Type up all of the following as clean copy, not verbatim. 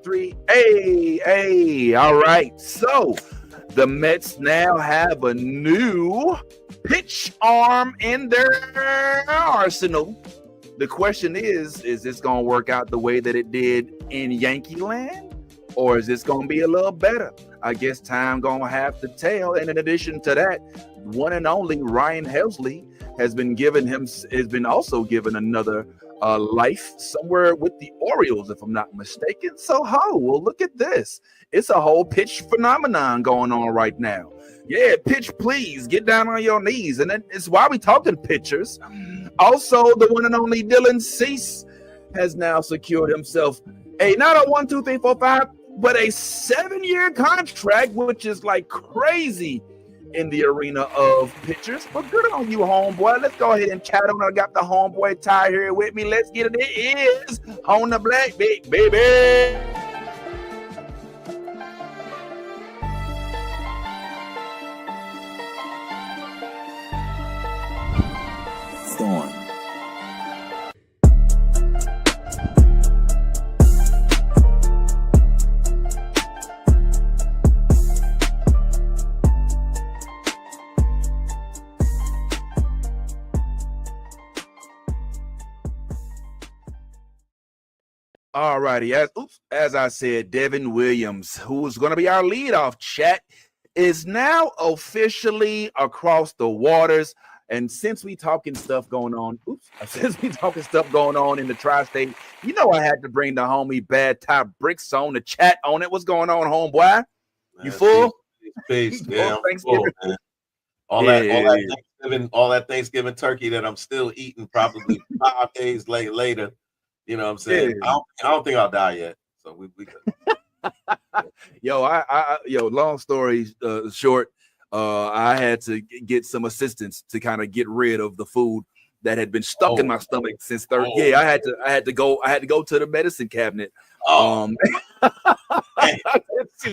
3. Hey, all right. So the Mets now have a new pitch arm in their arsenal. The question is this going to work out the way that it did in Yankee land? Or is this going to be a little better? I guess time going to have to tell. And in addition to that, one and only Ryan Helsley has been also given another life somewhere with the Orioles, if I'm not mistaken. So, well, look at this. It's a whole pitch phenomenon going on right now. Yeah, pitch, please. Get down on your knees. And it's why we talking pitchers. Also, the one and only Dylan Cease has now secured himself not a 1, 2, 3, 4, 5, but a 7-year contract, which is like crazy in the arena of pitchers. But good on you, homeboy. Let's go ahead and chat on. I got the homeboy Ty here with me. Let's get it. It is on the Black Big Baby. Thorn. All righty. As I said, Devin Williams, who is going to be our leadoff chat, is now officially across the waters. And since we talking stuff going on in the tri-state, I had to bring the homie Bad Top Bricks on the chat on it. What's going on, homeboy? You full? Peace. Yeah, Thanksgiving. Full, all that Thanksgiving turkey that I'm still eating probably 5 days later. You know what I'm saying? Yeah. I don't think I'll die yet. So we could. Long story short, I had to get some assistance to kind of get rid of the food that had been stuck in my stomach since Thursday. Yeah, I had to go to the medicine cabinet.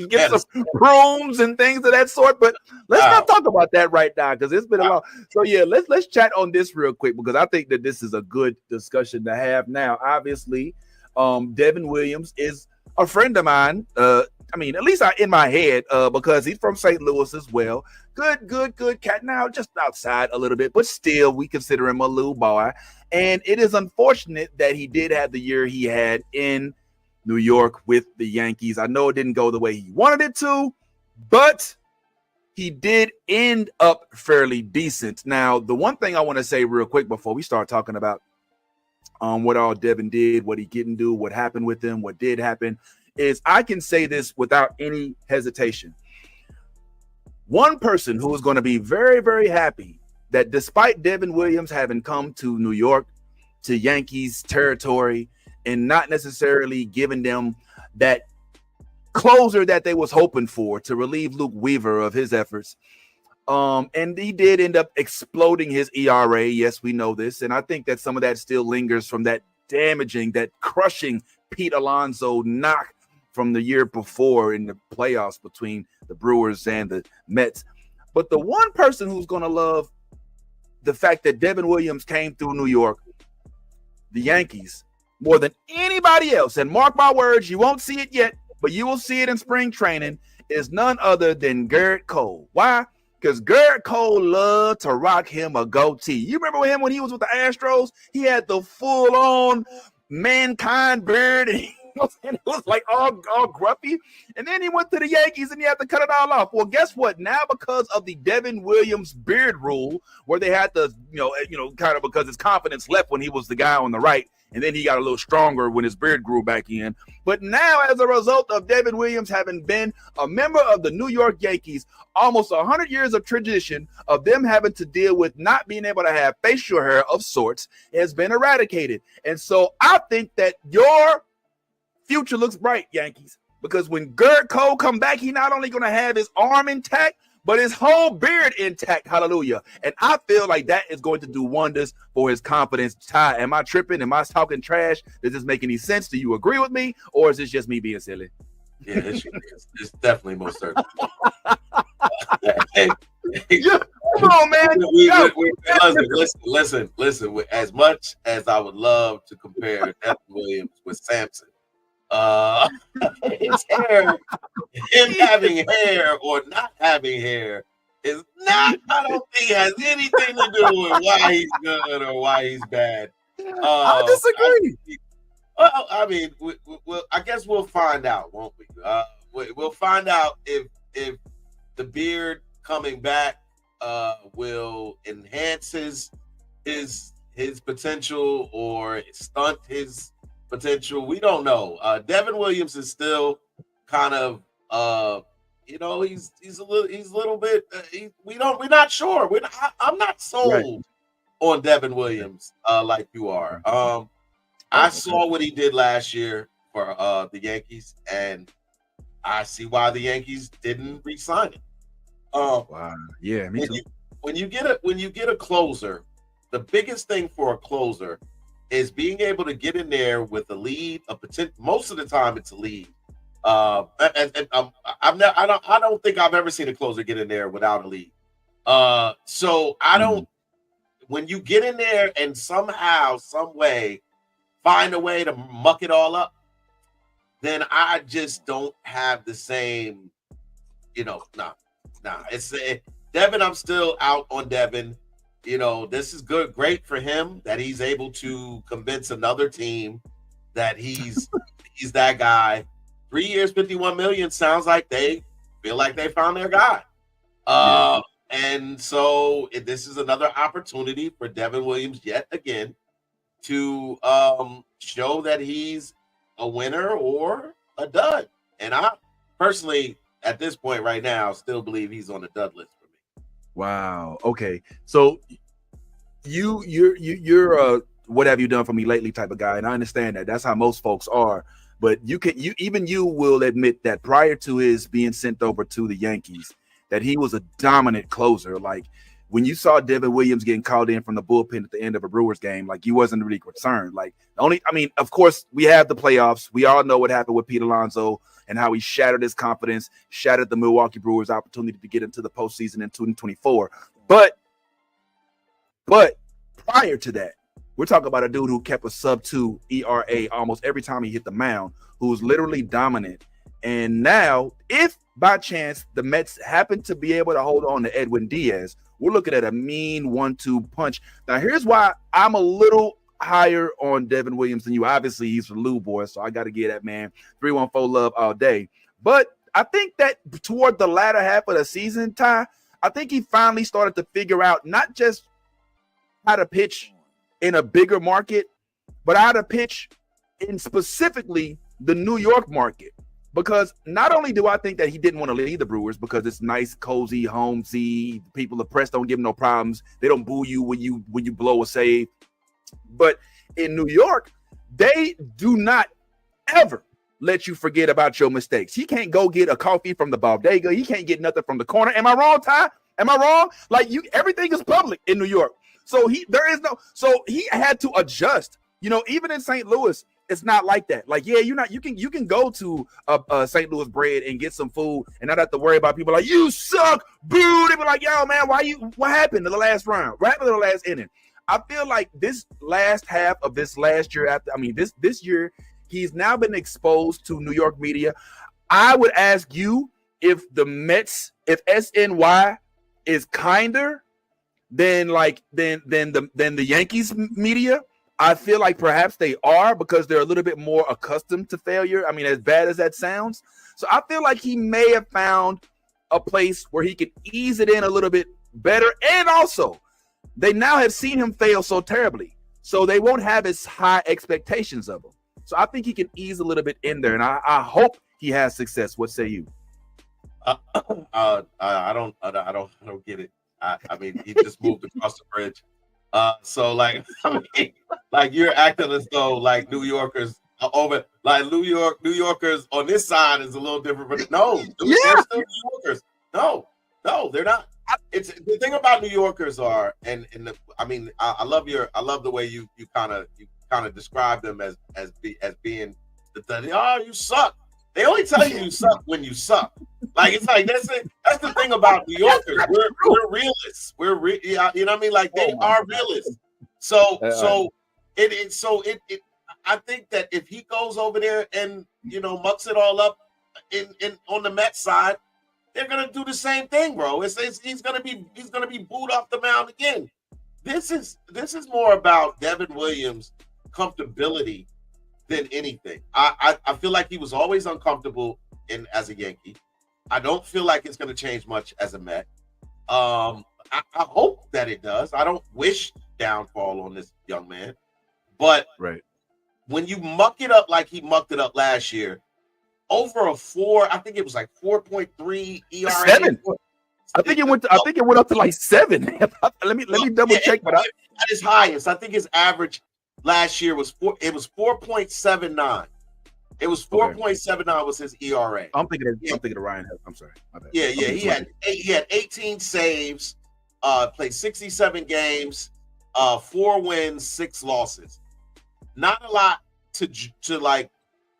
Get some prunes and things of that sort. But let's not talk about that right now because it's been a long. So yeah, let's chat on this real quick because I think that this is a good discussion to have now. Obviously, Devin Williams is a friend of mine. At least in my head, because he's from St. Louis as well. Good cat. Now just outside a little bit, but still we consider him a little boy. And it is unfortunate that he did have the year he had in New York with the Yankees. I know it didn't go the way he wanted it to, but he did end up fairly decent. Now, the one thing I want to say real quick before we start talking about what all Devin did, what he didn't do, what happened with him, what did happen, is I can say this without any hesitation. One person who is going to be very, very happy that despite Devin Williams having come to New York, to Yankees territory, and not necessarily giving them that closer that they was hoping for to relieve Luke Weaver of his efforts. And he did end up exploding his ERA. Yes, we know this. And I think that some of that still lingers from that damaging, that crushing Pete Alonso knock from the year before in the playoffs between the Brewers and the Mets. But the one person who's going to love the fact that Devin Williams came through New York, the Yankees, more than anybody else, and mark my words, you won't see it yet, but you will see it in spring training, is none other than Garrett Cole. Why? Because Garrett Cole loved to rock him a goatee. You remember him when he was with the Astros? He had the full-on mankind beard, and it was like all grumpy. And then he went to the Yankees, and he had to cut it all off. Well, guess what? Now, because of the Devin Williams beard rule, where they had to, kind of because his confidence left when he was the guy on the right, and then he got a little stronger when his beard grew back in. But now, as a result of Devin Williams having been a member of the New York Yankees, almost 100 years of tradition of them having to deal with not being able to have facial hair of sorts has been eradicated. And so I think that your future looks bright, Yankees, because when Garrett Cole come back, he's not only going to have his arm intact, but his whole beard intact. Hallelujah. And I feel like that is going to do wonders for his confidence. Ty, am I tripping? Am I talking trash? Does this make any sense? Do you agree with me? Or is this just me being silly? Yeah, it's definitely most certain. Come on, man. Listen. As much as I would love to compare Devin Williams with Samson, Williams' hair, him having hair or not having hair, is not. I don't think has anything to do with why he's good or why he's bad. I disagree. I mean, I guess we'll find out, won't we? We'll find out if the beard coming back will enhance his potential or stunt his potential. We don't know. Devin Williams is still kind of he's a little bit we're not sure. I'm not sold on Devin Williams like you are. I saw what he did last year for the Yankees, and I see why the Yankees didn't re-sign him. Wow. Yeah, me too. When you get a closer, the biggest thing for a closer is being able to get in there with a lead. Most of the time, it's a lead. I don't think I've ever seen a closer get in there without a lead. So I don't. When you get in there and somehow, some way, find a way to muck it all up, then I just don't have the same. Nah. It's Devin. I'm still out on Devin. This is great for him that he's able to convince another team that he's that guy. 3 years, $51 million sounds like they feel like they found their guy. And so this is another opportunity for Devin Williams yet again to show that he's a winner or a dud. And I personally, at this point right now, still believe he's on the dud list for me. Wow. Okay. So you're what have you done for me lately type of guy, and I understand that. That's how most folks are. But you will admit that prior to his being sent over to the Yankees, that he was a dominant closer. Like when you saw Devin Williams getting called in from the bullpen at the end of a Brewers game, like you wasn't really concerned. Like of course, we have the playoffs. We all know what happened with Pete Alonso and how he shattered his confidence, shattered the Milwaukee Brewers' opportunity to get into the postseason in 2024. But prior to that, we're talking about a dude who kept a sub-2 ERA almost every time he hit the mound, who was literally dominant. And now, if by chance the Mets happen to be able to hold on to Edwin Diaz, we're looking at a mean 1-2 punch. Now, here's why I'm a little higher on Devin Williams than you. Obviously, he's the Lou boy, so I got to give that man 314 love all day. But I think that toward the latter half of the season, Ty, I think he finally started to figure out not just how to pitch in a bigger market, but how to pitch in specifically the New York market. Because not only do I think that he didn't want to leave the Brewers because it's nice, cozy, homesy, people, the press don't give him no problems. They don't boo you when you blow a save. But in New York, they do not ever let you forget about your mistakes. He can't go get a coffee from the bodega. He can't get nothing from the corner. Am I wrong, Ty? Am I wrong? Like everything is public in New York. So he had to adjust. Even in St. Louis, it's not like that. Like, yeah, you can go to a St. Louis bread and get some food and not have to worry about people like, you suck, boo. They be like, yo, man, what happened to the last round? What happened to the last inning? I feel like this last half of this last year this year, he's now been exposed to New York media. I would ask you if the Mets, if SNY is kinder than the Yankees media. I feel like perhaps they are, because they're a little bit more accustomed to failure. I mean, as bad as that sounds. So I feel like he may have found a place where he could ease it in a little bit better. And also, they now have seen him fail so terribly, so they won't have as high expectations of him. So I think he can ease a little bit in there, and I hope he has success. What say you? I don't get it. I mean, he just moved across the bridge. So like you're acting as though like New Yorkers are over, like New Yorkers on this side is a little different, but no, they're still New Yorkers. No, they're not. It's the thing about New Yorkers are, I love the way you kind of describe them as being you suck. They only tell you suck when you suck. Like, it's like that's it. That's the thing about New Yorkers. We're realists. You know what I mean? Like, they are realists. So I think that if he goes over there and mucks it all up, in on the Mets side, they're gonna do the same thing, bro. He's gonna be booed off the mound again. This is more about Devin Williams' comfortability than anything. I feel like he was always uncomfortable as a Yankee. I don't feel like it's gonna change much as a Met. I hope that it does. I don't wish downfall on this young man, but when you muck it up like he mucked it up last year, over a 4, I think it was like 4.3 ERA. 7. I think it went up to like 7. let me double check, but at his highest, I think his average last year was 4.79. It was 4.79 was his ERA. I'm thinking of Ryan. I'm sorry. My bad. Yeah. He had 18 saves, played 67 games, 4 wins, 6 losses. Not a lot to like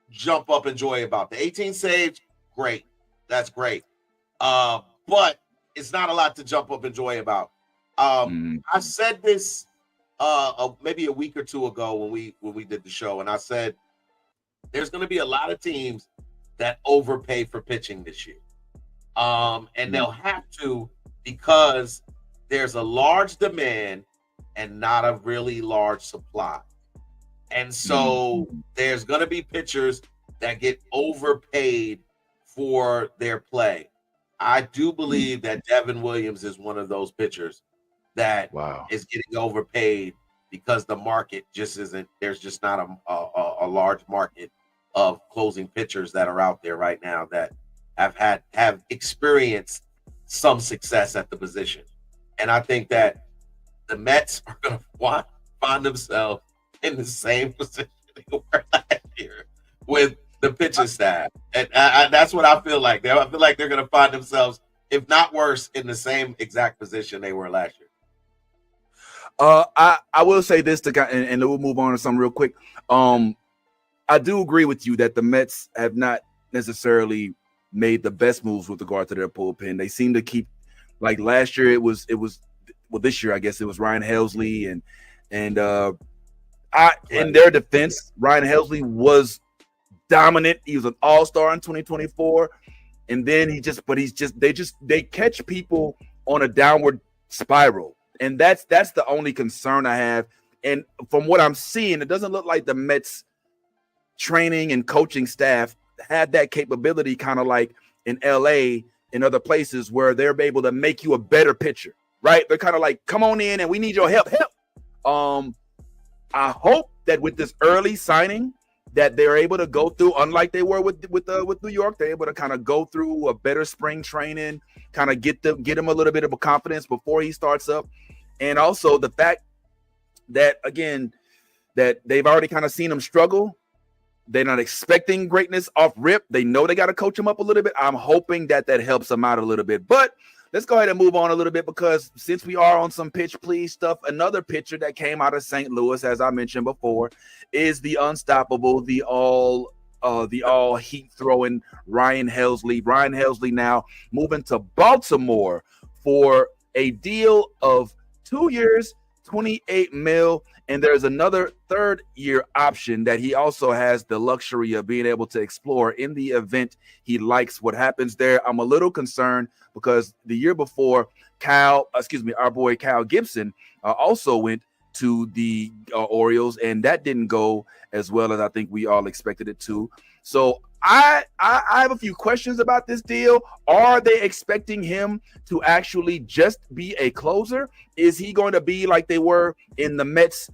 jump up and joy about. The 18 saves, great. That's great. But it's not a lot to jump up and joy about. I said this maybe a week or two ago when we did the show, and I said there's going to be a lot of teams that overpay for pitching this year. And they'll have to, because there's a large demand and not a really large supply. And so there's going to be pitchers that get overpaid for their play. I do believe that Devin Williams is one of those pitchers that is getting overpaid because the market just isn't, there's just not a large market of closing pitchers that are out there right now that have experienced some success at the position. And I think that the Mets are going to find themselves in the same position they were last year with the pitching staff. And that's what I feel like. I feel like they're going to find themselves, if not worse, in the same exact position they were last year. I will say this and we'll move on to something real quick. I do agree with you that the Mets have not necessarily made the best moves with regard to their bullpen. They seem to keep, like last year it was this year I guess it was Ryan Helsley and in their defense, Ryan Helsley was dominant. He was an all-star in 2024, and then they catch people on a downward spiral, and that's the only concern I have. And from what I'm seeing, it doesn't look like the Mets training and coaching staff had that capability, kind of like in LA and other places where they're able to make you a better pitcher, right? They're kind of like, come on in and we need your help. I hope that with this early signing that they're able to go through, unlike they were with New York, they're able to kind of go through a better spring training, kind of get him a little bit of a confidence before he starts up. And also the fact that, again, that they've already kind of seen him struggle. They're not expecting greatness off rip. They know they got to coach him up a little bit. I'm hoping that helps him out a little bit. But let's go ahead and move on a little bit, because since we are on some pitch please stuff, another pitcher that came out of St. Louis, as I mentioned before, is the unstoppable, the all heat throwing Ryan Helsley. Ryan Helsley now moving to Baltimore for a deal of 2 years, $28 million. And there's another 3rd-year option that he also has the luxury of being able to explore in the event he likes what happens there. I'm a little concerned because the year before, our boy Kyle Gibson also went to the Orioles, and that didn't go as well as I think we all expected it to. So I have a few questions about this deal. Are they expecting him to actually just be a closer? Is he going to be like they were in the Mets,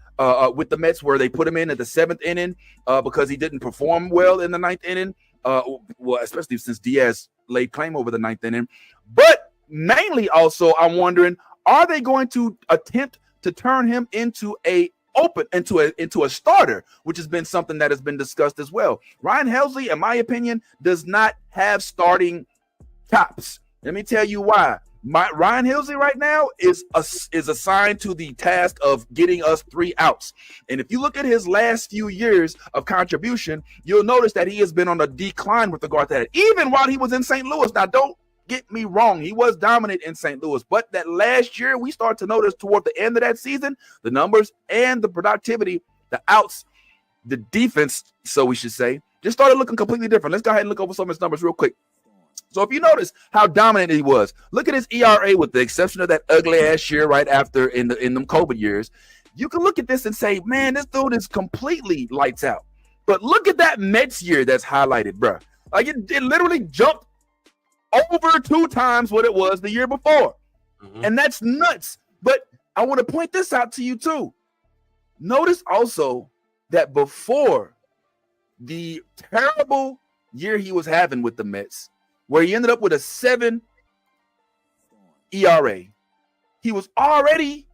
with the Mets, where they put him in at the 7th inning because he didn't perform well in the 9th inning? Well, especially since Diaz laid claim over the 9th inning. But mainly also, I'm wondering, are they going to attempt to turn him into a starter, which has been something that has been discussed as well. Ryan Helsley, in my opinion, does not have starting chops. Let me tell you why. Ryan Helsley right now is assigned to the task of getting us 3 outs. And if you look at his last few years of contribution, you'll notice that he has been on a decline with regard to that, even while he was in St. Louis. Now, don't get me wrong, he was dominant in St. Louis, but that last year we start to notice toward the end of that season, the numbers and the productivity, the outs, the defense, so we should say, just started looking completely different. Let's go ahead and look over some of his numbers real quick. So if you notice how dominant he was, look at his ERA with the exception of that ugly ass year right after in them COVID years. You can look at this and say, man, this dude is completely lights out. But look at that Mets year that's highlighted, bro. Like it literally jumped over 2 times what it was the year before. Mm-hmm. And that's nuts. But I want to point this out to you too. Notice also that before the terrible year he was having with the Mets, where he ended up with a 7 ERA, he was already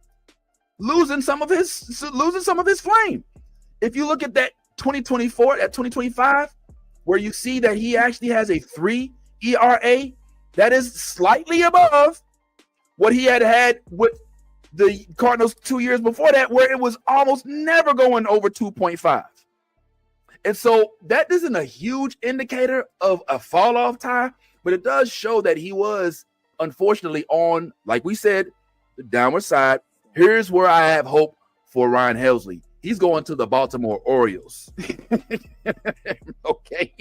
losing some of his flame. If you look at that 2024, at 2025, where you see that he actually has a 3 ERA, that is slightly above what he had with the Cardinals 2 years before that, where it was almost never going over 2.5. And so that isn't a huge indicator of a fall off, Ty, but it does show that he was unfortunately on, like we said, the downward side. Here's where I have hope for Ryan Helsley. He's going to the Baltimore Orioles. Okay.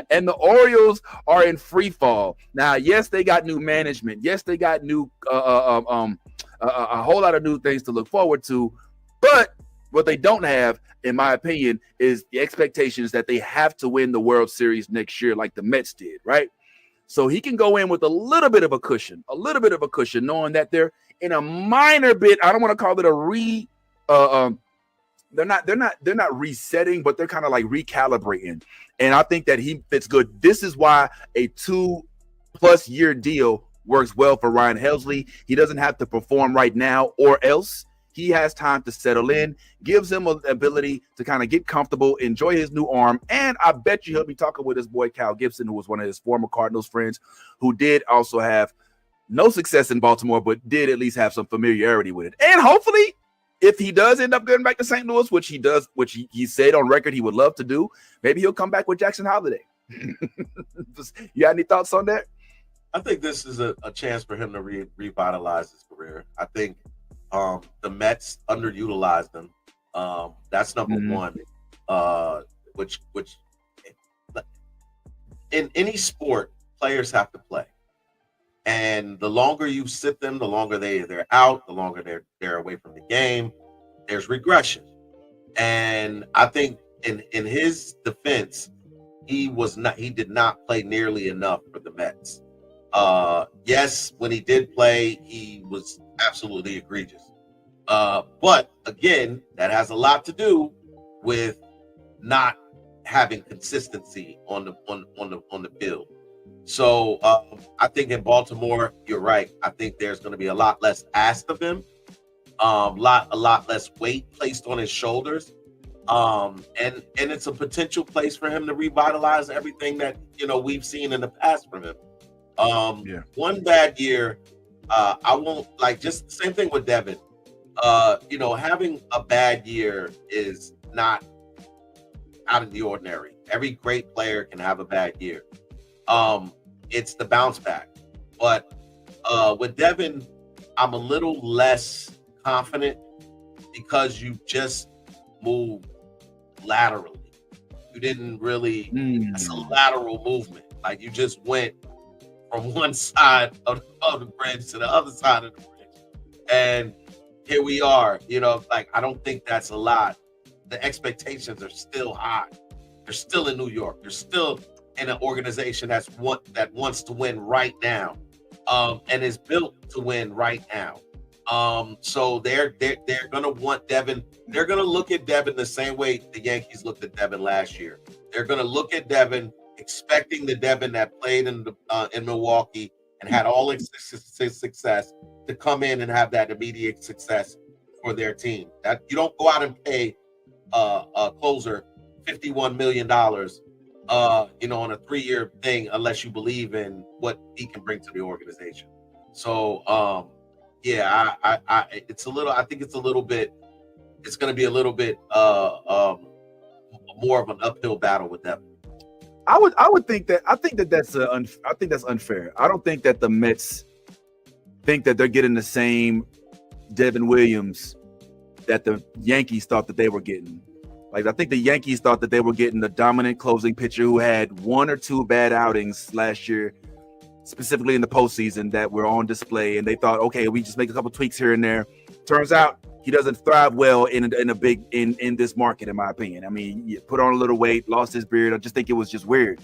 And the Orioles are in free fall. Now, yes, they got new management. Yes, they got new a whole lot of new things to look forward to. But what they don't have, in my opinion, is the expectations that they have to win the World Series next year like the Mets did, right? So he can go in with a little bit of a cushion, knowing that they're in a minor bit. I don't want to call it they're not resetting, but they're kind of like recalibrating. And I think that he fits good. This is why a 2+ year deal works well for Ryan Helsley. He doesn't have to perform right now or else. He has time to settle in, gives him an ability to kind of get comfortable, enjoy his new arm. And I bet you he'll be talking with his boy Cal Gibson, who was one of his former Cardinals friends, who did also have no success in Baltimore, but did at least have some familiarity with it. And hopefully, if he does end up getting back to St. Louis, which he does, which he said on record he would love to do, maybe he'll come back with Jackson Holiday. You got any thoughts on that? I think this is a chance for him to revitalize his career. I think the Mets underutilized him. That's number one. Which in any sport, players have to play. And the longer you sit them, the longer they're out, the longer they're away from the game, there's regression. And I think in his defense, he did not play nearly enough for the Mets. Yes, when he did play, he was absolutely egregious. But again, that has a lot to do with not having consistency on the field. So I think in Baltimore, you're right. I think there's going to be a lot less asked of him, a lot less weight placed on his shoulders, and it's a potential place for him to revitalize everything that we've seen in the past from him. One bad year, I won't just the same thing with Devin. Having a bad year is not out of the ordinary. Every great player can have a bad year. It's the bounce back. But with Devin, I'm a little less confident because you just moved laterally. You didn't really, it's a lateral movement. Like you just went from one side of the bridge to the other side of the bridge. And here we are, I don't think that's a lot. The expectations are still high. They're still in New York. They're still in an organization that wants to win right now, and is built to win right now. So they're gonna want Devin. They're gonna look at Devin the same way the Yankees looked at Devin last year. They're gonna look at Devin, expecting the Devin that played in Milwaukee and had all his success to come in and have that immediate success for their team. That you don't go out and pay a closer $51 million. On a 3-year thing, unless you believe in what he can bring to the organization. So, it's a little. I think it's a little bit. It's going to be a little bit more of an uphill battle with them. I would think that. I think that's unfair. I don't think that the Mets think that they're getting the same Devin Williams that the Yankees thought that they were getting. Like, I think the Yankees thought that they were getting the dominant closing pitcher who had 1 or 2 bad outings last year, specifically in the postseason, that were on display. And they thought, okay, we just make a couple tweaks here and there. Turns out he doesn't thrive well in this market, in my opinion. I mean, he put on a little weight, lost his beard. I just think it was just weird.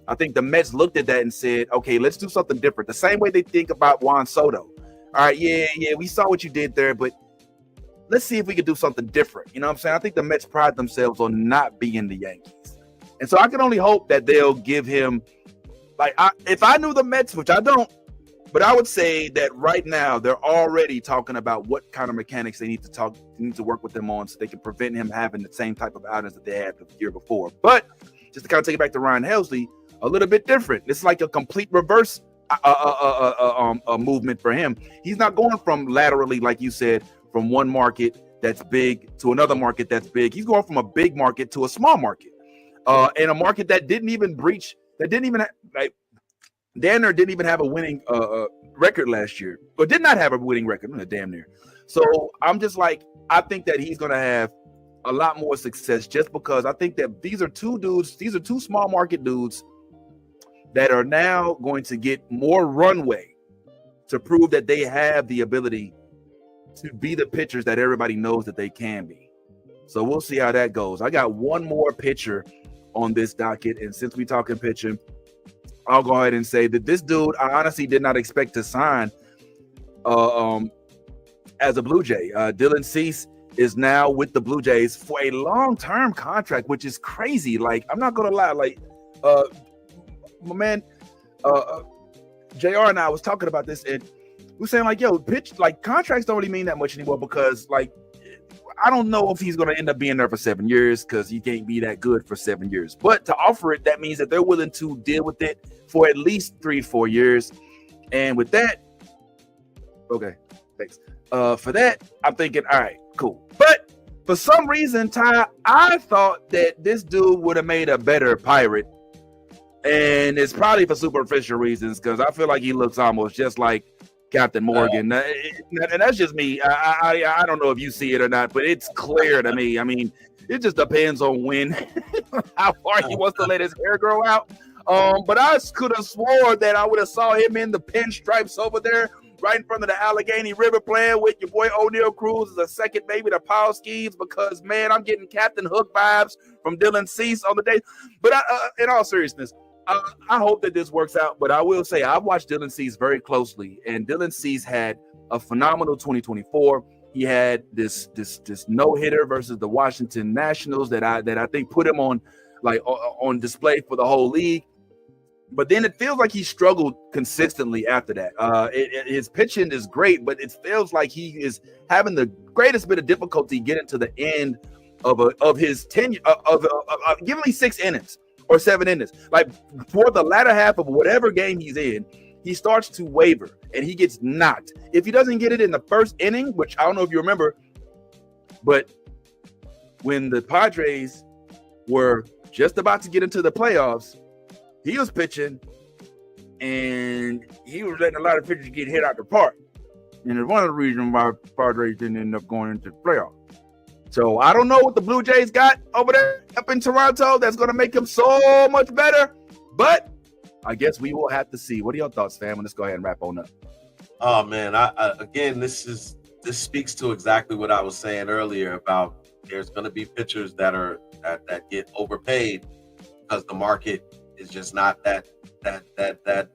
I think the Mets looked at that and said, okay, let's do something different. The same way they think about Juan Soto. All right, yeah, we saw what you did there, but let's see if we can do something different. You know what I'm saying? I think the Mets pride themselves on not being the Yankees. And so I can only hope that they'll give him, if I knew the Mets, which I don't, but I would say that right now they're already talking about what kind of mechanics they need to work with them on so they can prevent him having the same type of outings that they had the year before. But just to kind of take it back to Ryan Helsley, a little bit different. It's like a complete reverse movement for him. He's not going from laterally, like you said, from one market that's big to another market that's big. He's going from a big market to a small market, and a market that didn't even Danner didn't even have a winning record last year, or did not have a winning record. Damn near. So I'm just like, I think that he's going to have a lot more success just because I think that these are two small market dudes that are now going to get more runway to prove that they have the ability to be the pitchers that everybody knows that they can be. So we'll see how that goes. I got one more pitcher on this docket, and since we're talking pitching, I'll go ahead and say that this dude, I honestly did not expect to sign as a Blue Jay. Dylan Cease is now with the Blue Jays for a long-term contract, which is crazy. Like, I'm not gonna lie, my man JR and I was talking about this, and we're saying, like, yo, contracts don't really mean that much anymore, because, like, I don't know if he's going to end up being there for 7 years, because he can't be that good for 7 years. But to offer it, that means that they're willing to deal with it for at least 3-4 years. And with that, okay, thanks. For that, I'm thinking, all right, cool. But for some reason, Ty, I thought that this dude would have made a better Pirate. And it's probably for superficial reasons, because I feel like he looks almost just like Captain Morgan. And that's just me. I don't know if you see it or not, but it's clear to me. I mean, it just depends on when, how far he wants to let his hair grow out. But I could have swore that I would have saw him in the pinstripes over there, right in front of the Allegheny River, playing with your boy O'Neal Cruz as a second baby to Paul Skeens, because, man, I'm getting Captain Hook vibes from Dylan Cease on the day. But in all seriousness, I hope that this works out, but I will say I've watched Dylan Cease very closely, and Dylan Cease had a phenomenal 2024. He had this no-hitter versus the Washington Nationals that I think put him on display for the whole league. But then it feels like he struggled consistently after that. His pitching is great, but it feels like he is having the greatest bit of difficulty getting to the end of his tenure of giving me 6 innings. Or 7 innings. Like, for the latter half of whatever game he's in, he starts to waver and he gets knocked. If he doesn't get it in the first inning, which I don't know if you remember, but when the Padres were just about to get into the playoffs, he was pitching and he was letting a lot of pitchers get hit out the park. And it's one of the reasons why Padres didn't end up going into the playoffs. So I don't know what the Blue Jays got over there up in Toronto that's going to make them so much better, but I guess we will have to see. What are your thoughts, fam? Let's go ahead and wrap on up. Oh man, again, this speaks to exactly what I was saying earlier about there's going to be pitchers that get overpaid because the market is just not that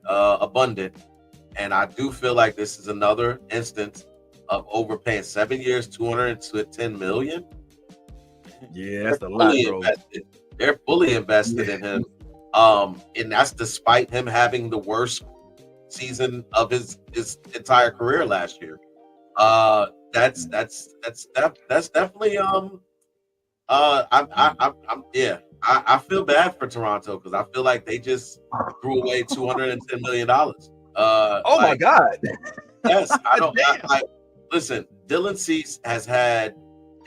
abundant, and I do feel like this is another instance of overpaying. 7 years, $210 million. Yeah, that's a lot, bro. They're fully invested in him, and that's despite him having the worst season of his entire career last year. That's definitely I feel bad for Toronto, because I feel like they just threw away $210 million. My God. Yes, listen, Dylan Cease has had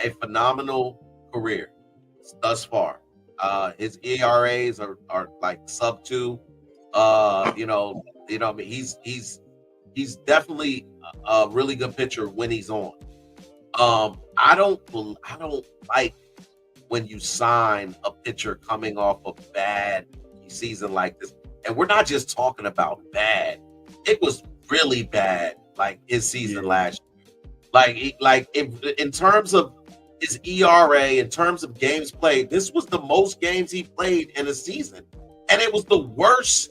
a phenomenal career thus far. His ERAs are like sub 2. He's definitely a really good pitcher when he's on. I don't like when you sign a pitcher coming off a bad season like this. And we're not just talking about bad. It was really bad, like his season last year. Like if, in terms of his ERA, in terms of games played, this was the most games he played in a season. And it was the worst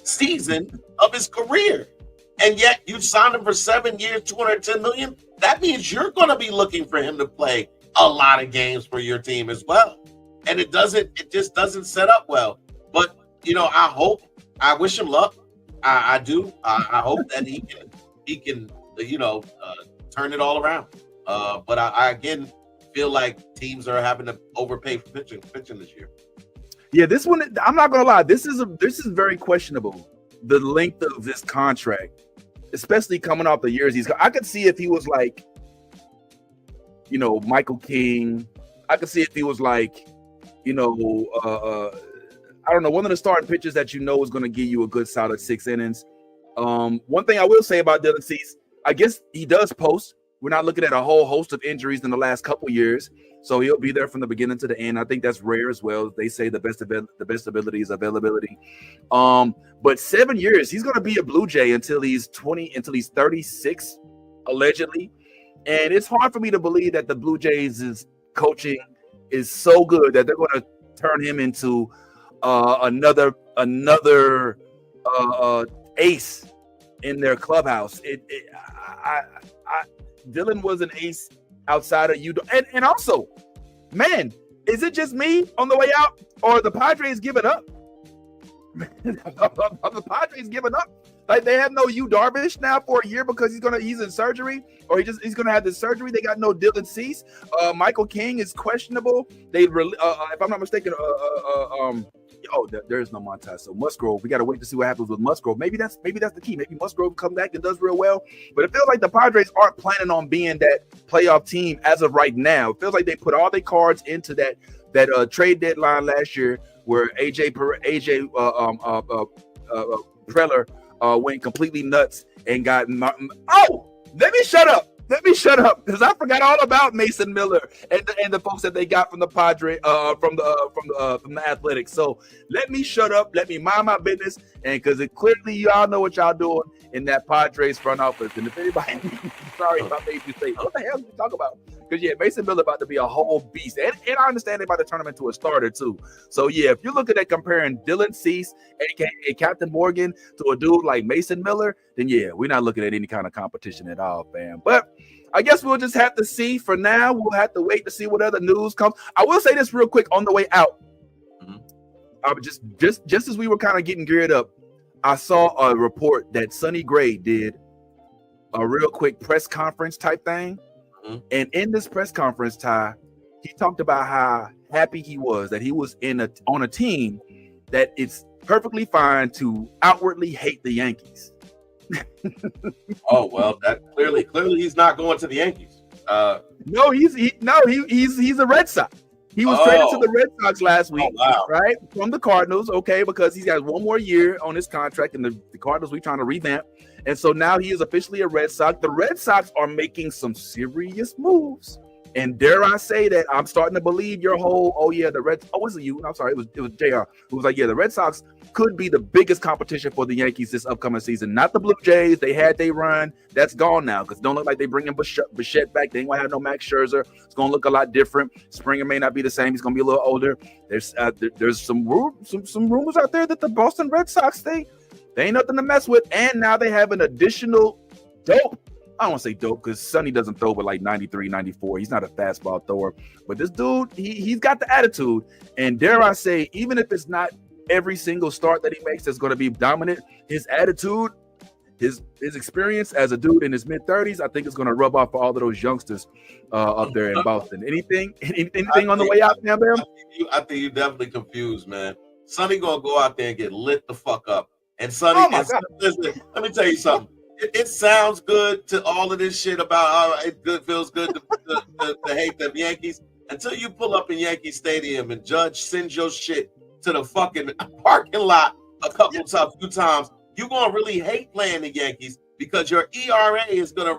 season of his career. And yet you signed him for 7 years, $210 million. That means you're going to be looking for him to play a lot of games for your team as well. And it just doesn't set up well. But, I wish him luck. I do. I hope that he can turn it all around. But I again feel like teams are having to overpay for pitching this year. Yeah, this one, I'm not gonna lie, this is very questionable. The length of this contract, especially coming off the years I could see if he was like, Michael King. I could see if he was like, I don't know, one of the starting pitchers that is going to give you a good solid 6 innings. One thing I will say about Dylan Cease, I guess he does post. We're not looking at a whole host of injuries in the last couple years, so he'll be there from the beginning to the end. I think that's rare as well. They say the best ability is availability. But 7 years, he's going to be a Blue Jay until he's 36, allegedly. And it's hard for me to believe that the Blue Jays' coaching is so good that they're going to turn him into another ace in their clubhouse. Dylan was an ace outside of you. And also, man, is it just me on the way out, or the Padres giving up? Are the Padres giving up? Like, they have no Yu Darvish now for a year because he's in surgery, or he's gonna have this surgery. They got no Dylan Cease. Michael King is questionable. If I'm not mistaken, there is no Montez. So Musgrove, we got to wait to see what happens with Musgrove. Maybe that's the key. Maybe Musgrove comes back and does real well. But it feels like the Padres aren't planning on being that playoff team as of right now. It feels like they put all their cards into that trade deadline last year, where AJ Preller went completely nuts and got. Let me shut up. Because I forgot all about Mason Miller and the folks that they got from the Padre from the Athletics. So let me shut up. Let me mind my business. And because clearly y'all know what y'all doing in that Padres front office. And if anybody, sorry if I made you say, what the hell did you talk about? Because Mason Miller about to be a whole beast, and I understand they're about to turn him into a starter too. So if you're looking at comparing Dylan Cease and Captain Morgan to a dude like Mason Miller, then we're not looking at any kind of competition at all, fam. But I guess we'll just have to see. For now, we'll have to wait to see what other news comes. I will say this real quick on the way out. Just as we were kind of getting geared up, I saw a report that Sonny Gray did a real quick press conference type thing. And in this press conference, Ty, he talked about how happy he was that he was on a team that it's perfectly fine to outwardly hate the Yankees. Oh well, that clearly he's not going to the Yankees. No, he's a Red Sox. He was traded to the Red Sox last week, right? From the Cardinals, because he's got one more year on his contract, and the Cardinals we're trying to revamp. And so now he is officially a Red Sox. The Red Sox are making some serious moves. And dare I say that I'm starting to believe your whole, was it you? I'm sorry, it was JR who was like, the Red Sox could be the biggest competition for the Yankees this upcoming season. Not the Blue Jays. They had their run. That's gone now because it don't look like they bringing Bichette back. They ain't going to have no Max Scherzer. It's going to look a lot different. Springer may not be the same. He's going to be a little older. There's some rumors out there that the Boston Red Sox, they ain't nothing to mess with. And now they have an additional dope. I don't want to say dope because Sonny doesn't throw with like 93, 94. He's not a fastball thrower. But this dude, he's got the attitude. And dare I say, even if it's not every single start that he makes that's going to be dominant, his attitude, his experience as a dude in his mid-30s, I think is going to rub off for all of those youngsters up there in Boston. Anything on the way out there, Bam? I think you're definitely confused, man. Sonny going to go out there and get lit the fuck up. And Sonny, listen, let me tell you something. It sounds good to all of this shit about feels good to hate the Yankees until you pull up in Yankee Stadium and Judge sends your shit to the fucking parking lot a few times. You're gonna really hate playing the Yankees because your ERA is gonna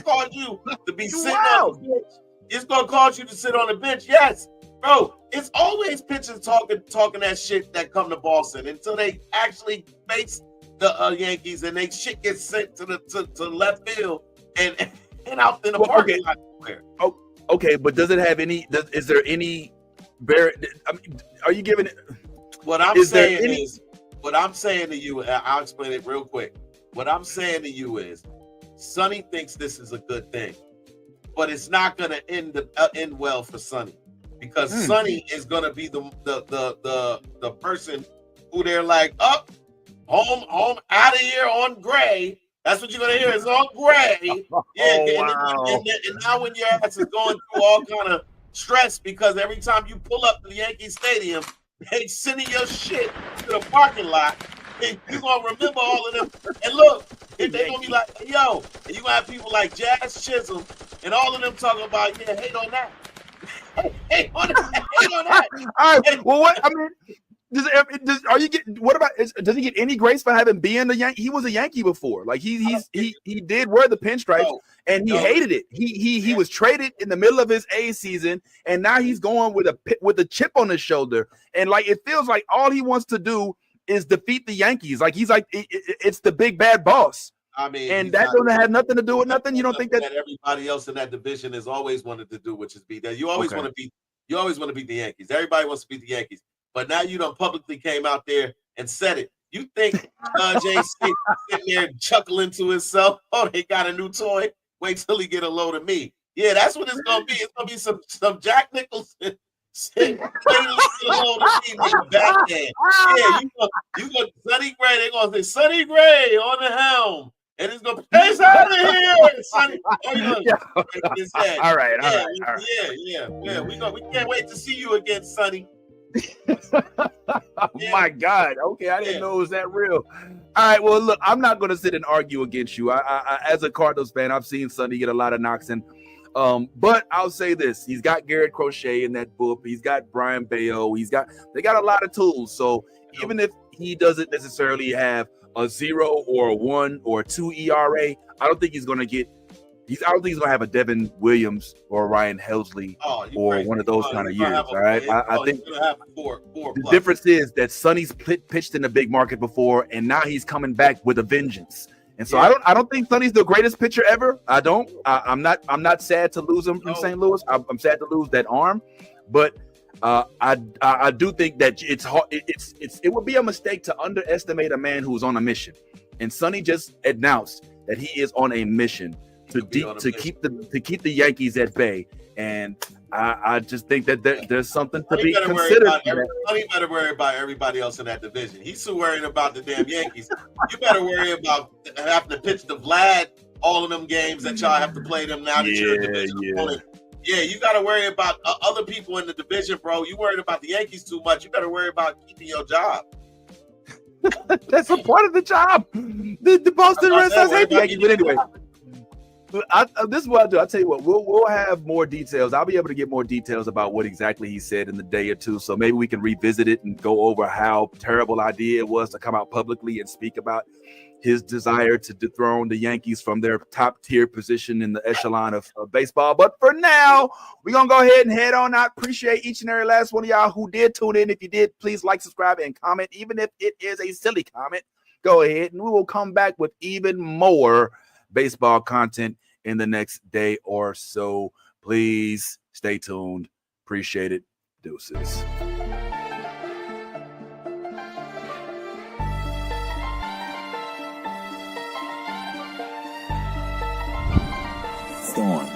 cause you to be sitting on the bench. it's gonna cause you to sit on the bench. Yes, bro. It's always pitchers talking that shit that come to Boston until they actually face the Yankees and they shit gets sent to left field and out in the parking lot. Oh, okay, but does it have any? Is there any? I mean, are you giving it? What I'm saying to you, and I'll explain it real quick. What I'm saying to you is, Sonny thinks this is a good thing, but it's not going to end well for Sonny because Sonny is going to be the person who they're like, up, home, out of here on Gray. That's what you're going to hear is on Gray. And now when your ass is going through all kind of stress because every time you pull up to the Yankee Stadium, they sending your shit to the parking lot. And you're going to remember all of them. And look, they're going to be like, yo, and you're going to have people like Jazz Chisholm and all of them talking about, yeah, hate on that. Hate on that. All right. Well, what? I mean, does he get any grace for having been a Yankee? He was a Yankee before. Like he did wear the pinstripes and he hated it. He was traded in the middle of his A season and now he's going with a chip on his shoulder. And like it feels like all he wants to do is defeat the Yankees. Like he's like it's the big bad boss. I mean, and that doesn't have nothing to do with nothing. You don't think that everybody else in that division has always wanted to do, which is beat that. You always want to beat the Yankees. Everybody wants to beat the Yankees. But now you done publicly came out there and said it. You think Jay sitting there chuckling to himself, oh, they got a new toy? Wait till he get a load of me. Yeah, that's what it's going to be. It's going to be some Jack Nicholson sitting a load of me in the backhand. Yeah, you go Sonny Gray. They're going to say, Sonny Gray on the helm. And it's going to be, it's out of here, Sonny. All right. Yeah. We can't wait to see you again, Sonny. My God. Okay, I didn't know it was that real. All right, well, look, I'm not going to sit and argue against you. I as a Cardinals fan, I've seen Sonny get a lot of knocks in. But I'll say this: he's got Garrett Crochet in that book. He's got Brian Bayo. They got a lot of tools. So even if he doesn't necessarily have a 0 or a 1 or a 2 ERA, I don't think he's going to get. I don't think he's going to have a Devin Williams or Ryan Helsley or one of those kind of years. All right, I think the difference is that Sonny's pitched in a big market before, and now he's coming back with a vengeance. And so I don't think Sonny's the greatest pitcher ever. I don't. I'm not sad to lose him from St. Louis. I'm sad to lose that arm, but I do think that it's hard. It would be a mistake to underestimate a man who's on a mission. And Sonny just announced that he is on a mission to keep the Yankees at bay, and I just think that there's something to be considered. Sonny better worry about everybody else in that division. He's so worried about the damn Yankees. You better worry about having to pitch to Vlad all of them games that y'all have to play them now that you're a division opponent. Yeah, you got to worry about other people in the division, bro. You worried about the Yankees too much. You better worry about keeping your job. That's a part of the job. The Boston Red Sox hate the Yankees, but anyway. This is what I'll do. I'll tell you what, we'll have more details. I'll be able to get more details about what exactly he said in the day or two. So maybe we can revisit it and go over how terrible idea it was to come out publicly and speak about his desire to dethrone the Yankees from their top tier position in the echelon of baseball. But for now, we're going to go ahead and head on out. Appreciate each and every last one of y'all who did tune in. If you did, please like, subscribe, and comment. Even if it is a silly comment, go ahead and we will come back with even more baseball content in the next day or so. Please stay tuned. Appreciate it. Deuces. Storm.